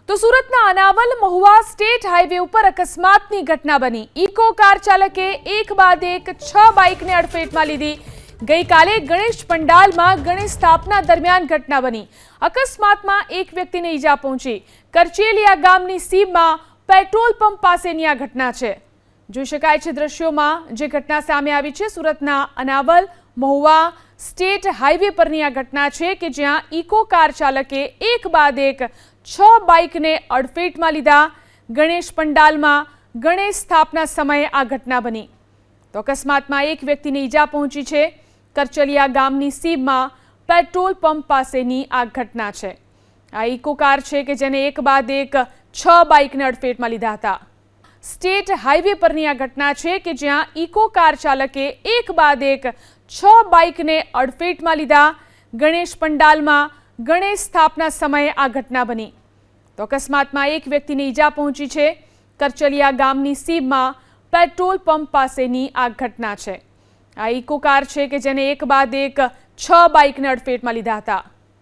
તો સુરતના Anaval Mahuva state highway ઉપર અકસ્માતની ઘટના બની। ઇકો કાર ચાલકે એક બાદ એક 6 બાઇકને અડફેટમાં લીધી। ગઈકાલે ગણેશ પંડાલમાં ગણેશ સ્થાપના દરમિયાન ઘટના બની। અકસ્માતમાં એક વ્યક્તિને ઈજા પહોંચી। કરચેલિયા ગામની સીમમાં પેટ્રોલ પંપ પાસેની આ ઘટના છે। જોઈ શકાય છે દ્રશ્યોમાં જે ઘટના સામે આવી છે। સુરતના અનાવલ મહુવા સ્ટેટ હાઈવે પરની આ ઘટના છે કે જ્યાં ઇકો કાર ચાલકે એક બાદ એક 6 બાઇકને અડફેટમાં લીધા। ગણેશ પંડાલમાં ગણેશ સ્થાપના સમયે આ ઘટના બની। તો અકસ્માતમાં એક વ્યક્તિને ઈજા પહોંચી છે। કરચલિયા ગામની સીમમાં પેટ્રોલ પંપ પાસેની આ ઘટના છે। આ ઇકો કાર છે કે જેને એક બાદ એક 6 બાઇકને અડફેટમાં લીધા હતા। સ્ટેટ હાઈવે પરની આ ઘટના છે કે જ્યાં ઇકો કાર ચાલકે એક બાદ એક 6 બાઇકને અડફેટમાં લીધા। ગણેશ પંડાલમાં ગણેશ સ્થાપના સમયે આ ઘટના બની। તો અકસ્માતમાં એક વ્યક્તિને ઈજા પહોંચી છે। કરચલિયા ગામની સીમમાં પેટ્રોલ પંપ પાસેની આ ઘટના છે। આ ઇકો કાર છે કે જેને એક બાદ એક 6 બાઇકને અડફેટમાં લીધા હતા।